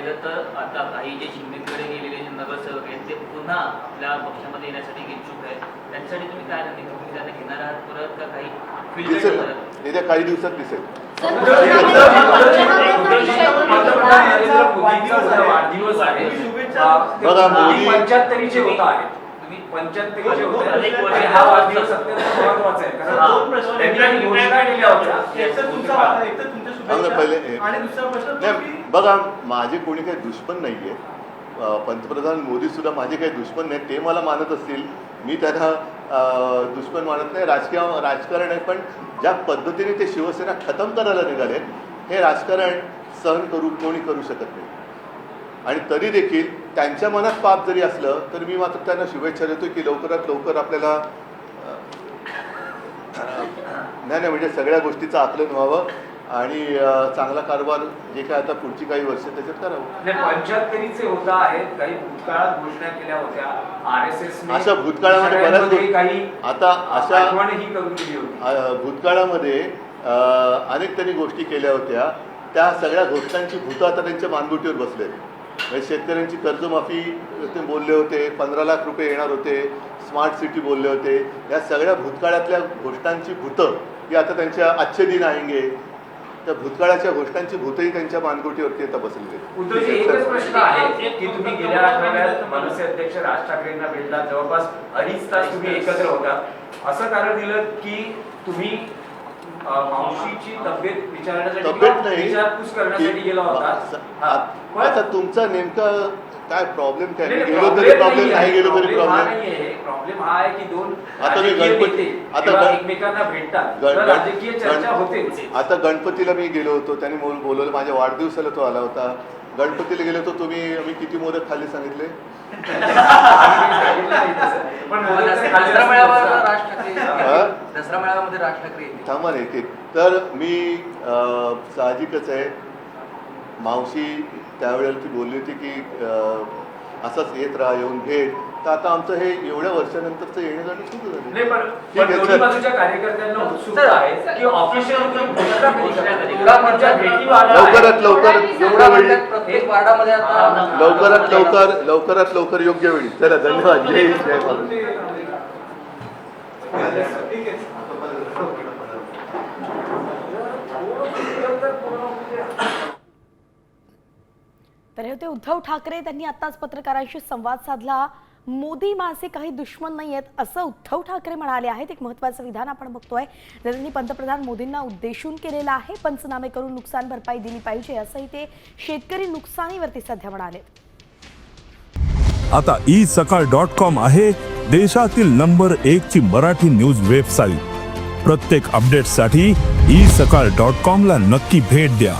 पाहिलं तर आता काही जे शिंदेकडे गेलेले जे नगरसेवक आहेत ते पुन्हा आपल्या पक्षामध्ये येण्यासाठी इच्छुक आहेत, त्यांच्यासाठी तुम्ही काय रणनीती त्यांना घेणार आहात परत का काही दिसेल येत्या काही दिवसात दिसेल. बघा मोदी 75चे होत आहे, तुम्ही 75चे होते आणि हा वाढदिवस अत्यंत महत्त्वाचा आहे कारण दोन प्रश्न त्यांनी घोषणा केल्या होत्या. एक तर तुमचा एक तर तुमच्या शुभेच्छा आणि दुसरा प्रश्न बघा माझे कोणी काही दुश्मन नाहीये. पंतप्रधान मोदी सुद्धा माझे काही दुश्मन नाही, ते मला मानत असतील, मी त्यांना दुश्मन मानत नाही. राजकारण आहे, पण ज्या पद्धतीने ते शिवसेना खतम करायला निघाले हे राजकारण सहन कोणी करू शकत नाही. आणि तरी देखील त्यांच्या मनात पाप जरी असलं तर मी मात्र त्यांना शुभेच्छा देतो की लवकरात लवकर आपल्याला नाही म्हणजे सगळ्या गोष्टीचं आकलन व्हावं आणि चांगला कारभार जे काय आता पुढची काही वर्ष त्याच्यात करावं. 75चे होत आहेत, काही भूतकाळात घोषणा केल्या होत्या RSS अशा भूतकाळामध्ये बऱ्याच काही आता अशा आठवणही करून दिली होती. भूतकाळामध्ये अनेक त्यांनी गोष्टी केल्या होत्या, त्या सगळ्या घोषणांची भूतं आता त्यांच्या मानगुटीवर बसले. म्हणजे शेतकऱ्यांची कर्जमाफी ते बोलले होते, 15 लाख रुपये येणार होते, स्मार्ट सिटी बोलले होते, या सगळ्या भूतकाळातल्या घोषणांची भूतं ही आता त्यांच्या अच्छे दिन आएंगे, त्या भूतकाळाच्या घोषणांची भूतही त्यांच्या मानगुटीवरती आता बसलेली. उद्धवजी एकच प्रश्न आहे की तुम्ही गेल्या आठवड्यात मनसे अध्यक्ष राज ठाकरेंना भेटला, जवळपास 2.5 तास तुम्ही एकत्र होता. असं कारण दिलं की तुम्ही मावशीची तब्येत विचारण्यासाठी विचारपूस करण्यासाठी गेला होता. आता तुमचा नेमका काय प्रॉब्लेम काय? गेलो तरी प्रॉब्लेम, नाही गेलो तरी प्रॉब्लेम हा आहे की दोन आता मी गणपती आता एकमेकांना भेटतात, राजकीय चर्चा होते. आता गणपतीला मी गेलो होतो, त्यांनी बोलवलं, माझ्या वाढदिवसाला तो आला होता. गणपतीला गेलो होतो, मी किती मोदक खाल्ले सांगितले? दसरा मेळाव्यामध्ये राज ठाकरे थांबा नाही ते तर मी साहजिकच आहे. मावशी त्यावेळेला ती बोलली होती की असंच येत राहा, येऊन भेट. तर आता आमचं हे एवढ्या वर्षानंतरचं येणं जाणं सुरू झालं. लवकरात लवकर योग्य वेळी. चला धन्यवाद. जय हिंद, जय भारत. तर होते उद्धव ठाकरे. त्यांनी आताच पत्रकारांशी संवाद साधला. मोदी माझे काही दुश्मन नाही आहेत असं उद्धव ठाकरे म्हणाले आहेत. एक महत्त्वाचं विधान आपण बघतोय, त्यांनी पंतप्रधान मोदींना उद्देशून केलेलं आहे. पंचनामे करून नुकसान भरपाई दिली पाहिजे असंही ते शेतकरी नुकसानीवरती सध्या म्हणाले. आता isakal.com आहे देशातील नंबर 1 ची मराठी न्यूज वेबसाईट. प्रत्येक अपडेटसाठी isakal.com ला नक्की भेट द्या.